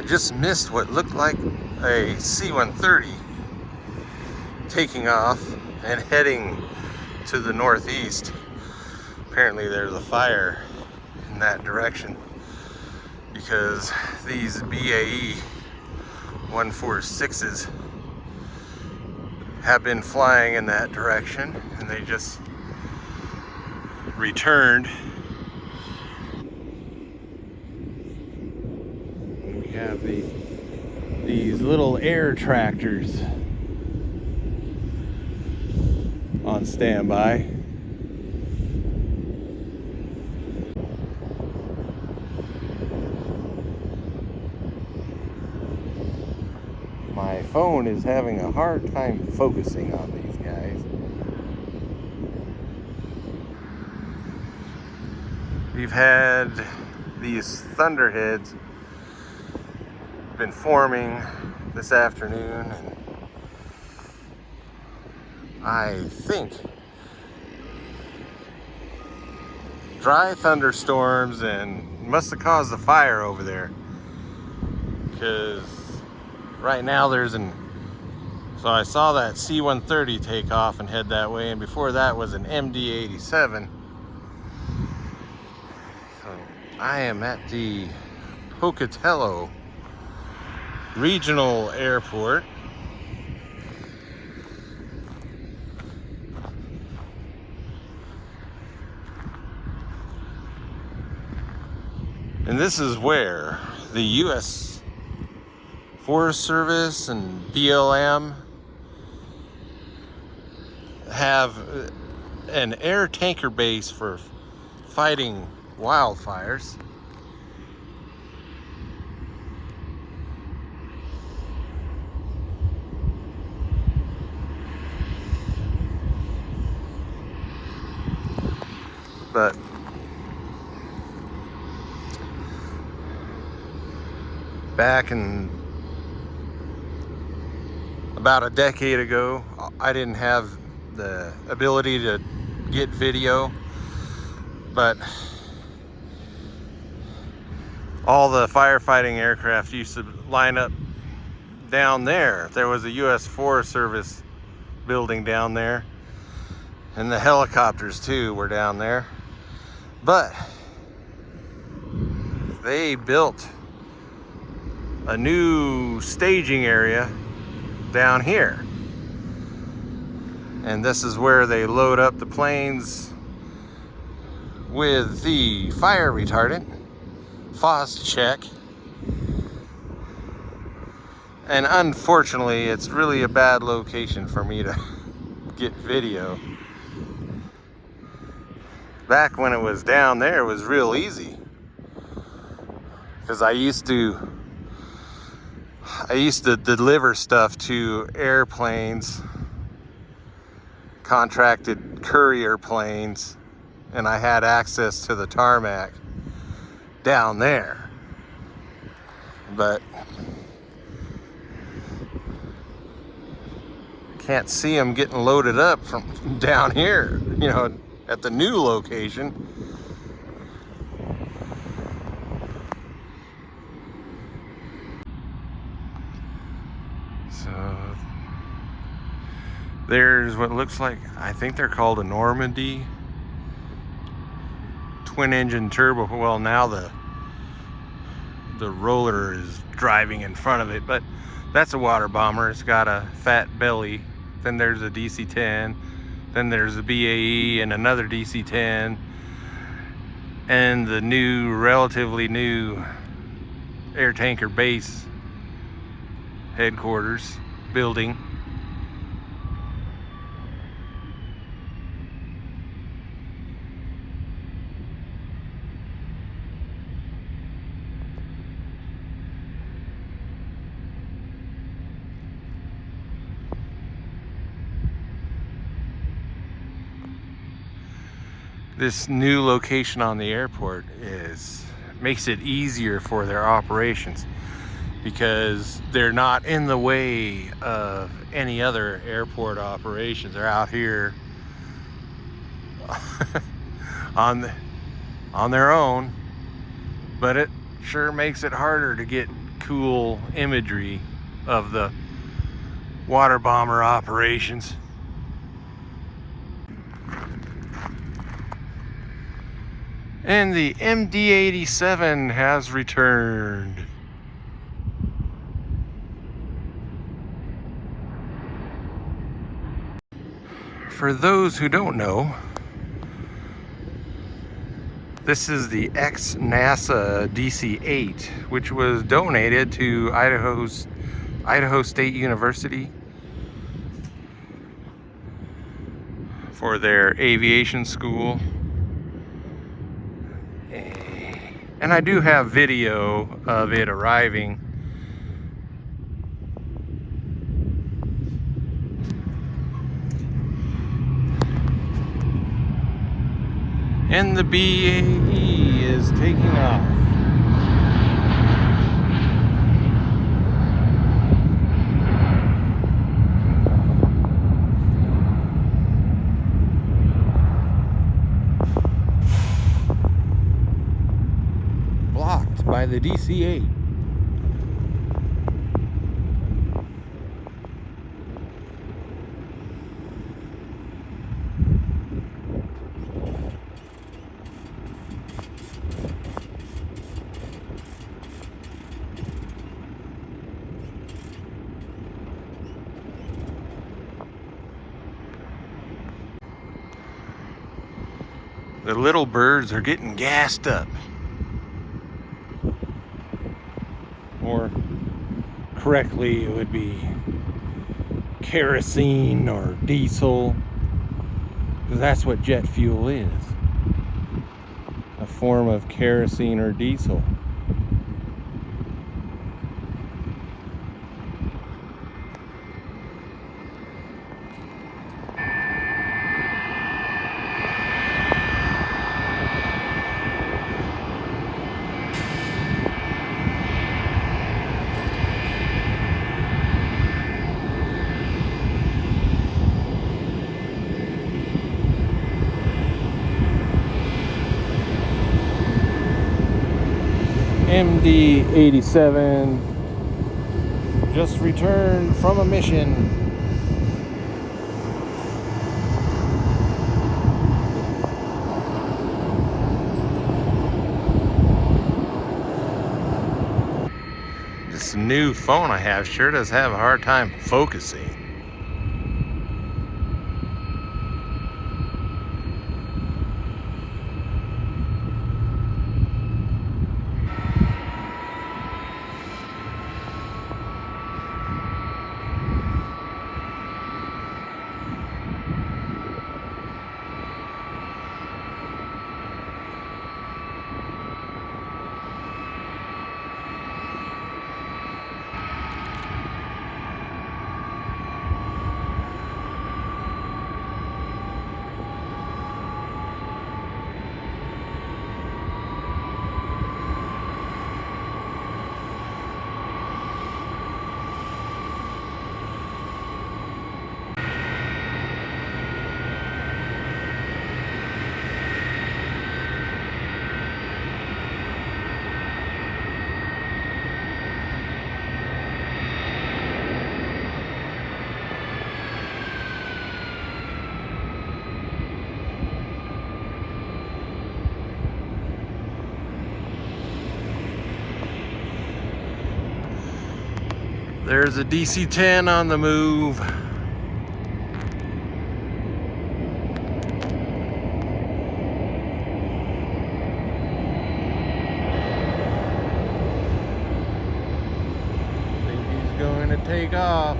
just missed what looked like a C-130 taking off and heading to the northeast. Apparently there's a fire in that direction because these BAE 146s have been flying in that direction, and they just returned. We have these little air tractors on standby. My phone is having a hard time focusing on these guys. We've had these thunderheads been forming this afternoon, and I think dry thunderstorms, and must have caused the fire over there, because right now so I saw that C-130 take off and head that way, and before that was an MD-87. So I am at the Pocatello Regional Airport. And this is where the U.S. Forest Service and BLM have an air tanker base for fighting wildfires. But back in about a decade ago, I didn't have the ability to get video, but all the firefighting aircraft used to line up down there. There was a U.S. Forest Service building down there, and the helicopters too were down there. But they built a new staging area down here, and this is where they load up the planes with the fire retardant, FOS check. And unfortunately, it's really a bad location for me to get video. Back when it was down there, it was real easy, because I used to deliver stuff to airplanes, contracted courier planes, and I had access to the tarmac down there. But can't see them getting loaded up from down here, at the new location. So there's what looks like, I think they're called a Normandy twin engine turbo. Well, now the roller is driving in front of it, but that's a water bomber. It's got a fat belly. Then there's a DC-10. Then there's a BAE and another DC-10, and the relatively new Air Tanker Base headquarters building. This new location on the airport makes it easier for their operations, because they're not in the way of any other airport operations. They're out here on their own, but it sure makes it harder to get cool imagery of the water bomber operations. And the MD-87 has returned. For those who don't know, this is the ex-NASA DC-8, which was donated to Idaho State University for their aviation school. And I do have video of it arriving. And the BAE is taking off. Blocked by the DC-8. The little birds are getting gassed up. Or correctly, it would be kerosene or diesel, because that's what jet fuel is, a form of kerosene or diesel. MD-87 just returned from a mission. This new phone I have sure does have a hard time focusing. There's a DC-10 on the move. I think he's going to take off.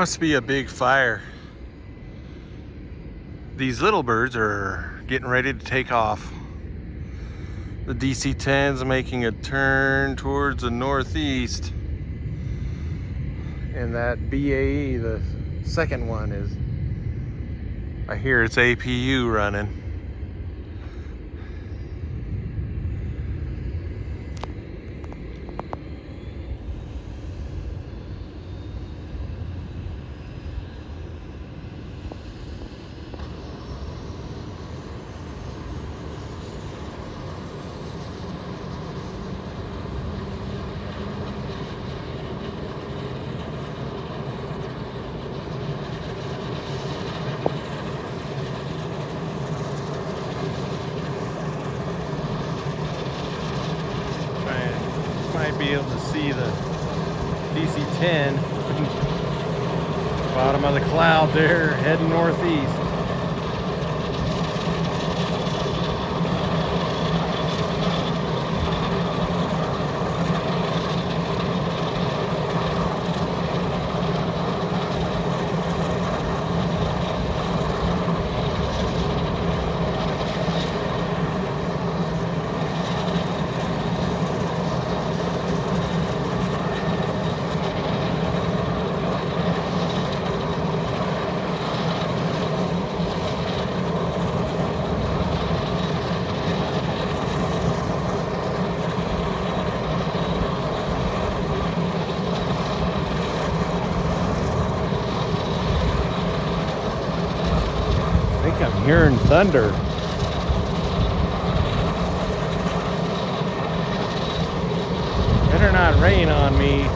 Must be a big fire. These little birds are getting ready to take off. The DC-10's making a turn towards the northeast. And that BAE, the second one, is, I hear it's APU running. Might be able to see the DC-10 bottom of the cloud there, heading northeast. I'm hearing thunder. Better not rain on me.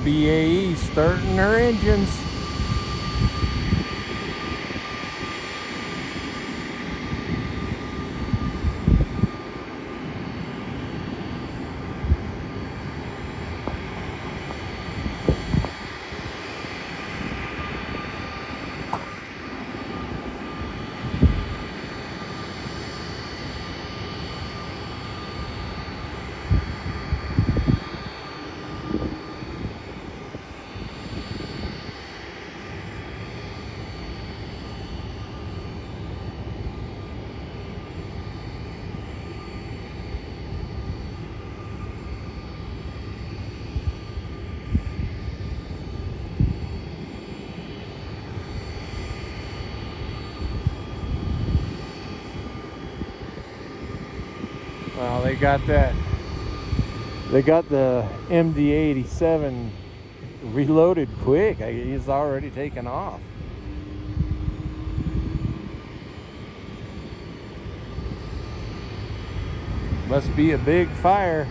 BAE starting their engines. Well, they got that. They got the MD-87 reloaded quick. He's already taken off. Must be a big fire.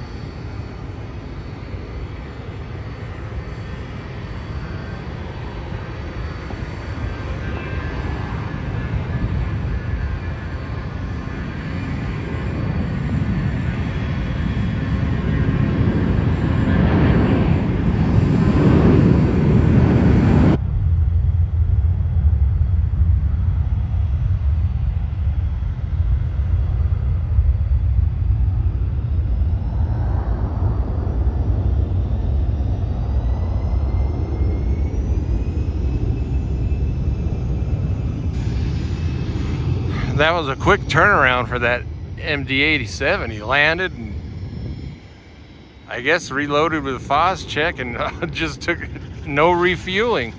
That was a quick turnaround for that MD-87. He landed and I guess reloaded with a FOS check and just took no refueling.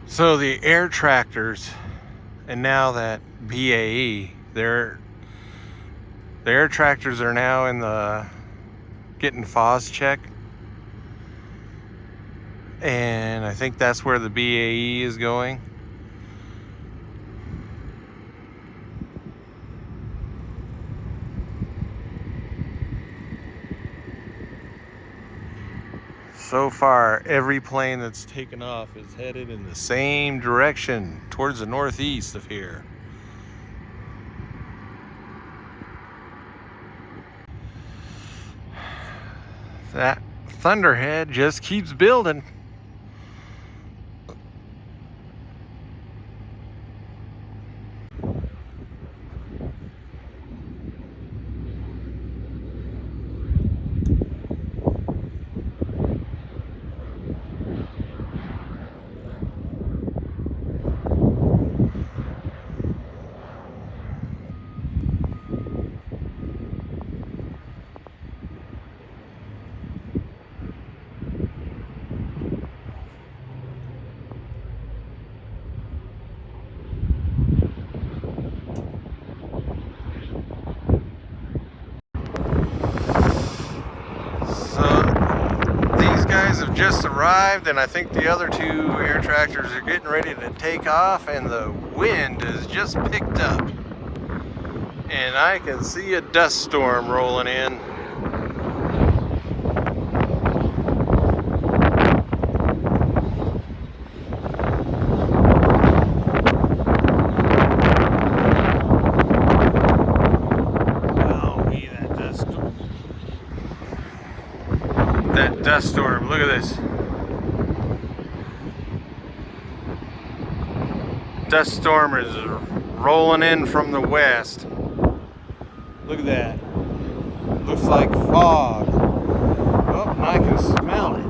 So the air tractors and now that BAE, the air tractors are now in the getting FOS check. And I think that's where the BAE is going. So far, every plane that's taken off is headed in the same direction towards the northeast of here. That thunderhead just keeps building. Have just arrived, and I think the other two air tractors are getting ready to take off, and the wind has just picked up and I can see a dust storm rolling in. Dust storm, look at this. Dust storm is rolling in from the west. Look at that. Looks like fog. Oh, I can smell it.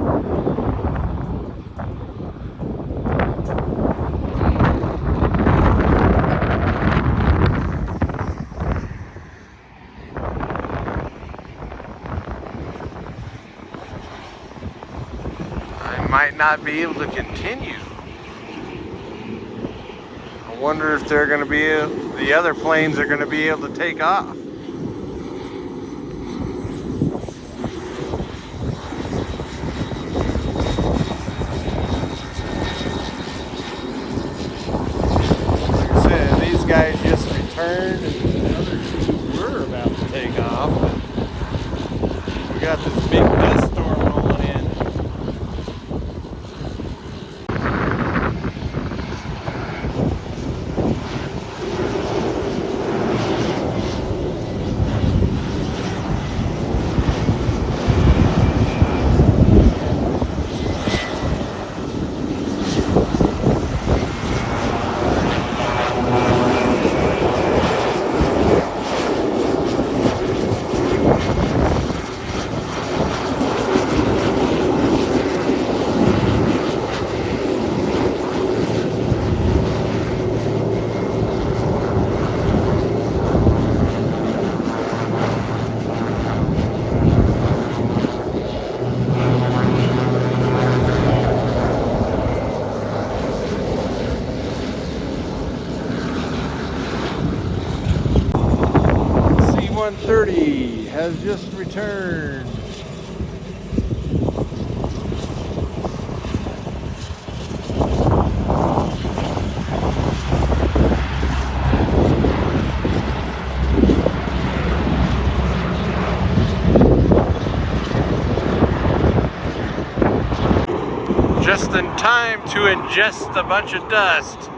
Might not be able to continue. I wonder if they're going to be the other planes are going to be able to take off. Like I said, these guys just returned and the other two were about to take off, but we got this big dust storm rolling in. just returned. Just in time to ingest a bunch of dust.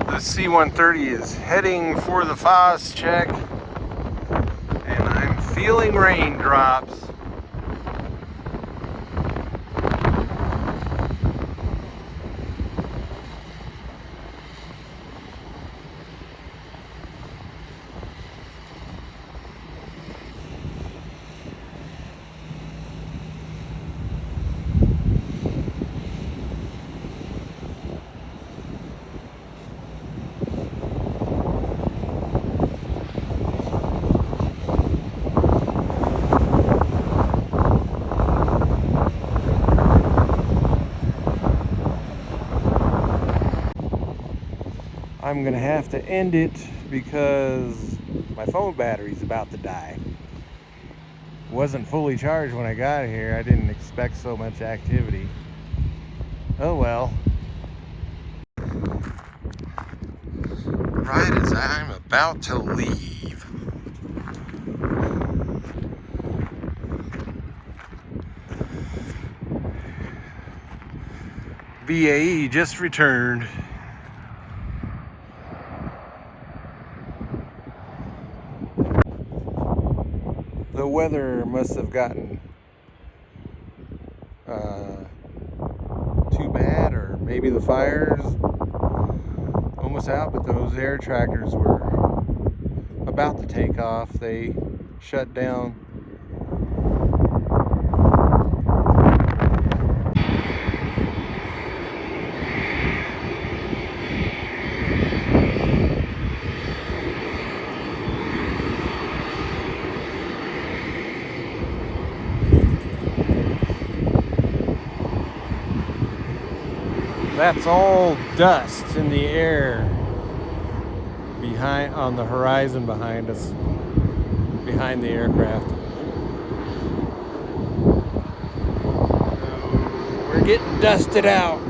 The C-130 is heading for the FOS check, and I'm feeling raindrops. I'm gonna have to end it because my phone battery's about to die. Wasn't fully charged when I got here. I didn't expect so much activity. Oh well. Right as I'm about to leave. BAE just returned. The weather must have gotten too bad, or maybe the fire's almost out, but those air tractors were about to take off. They shut down. That's all dust in the air behind, on the horizon behind us, behind the aircraft. We're getting dusted out.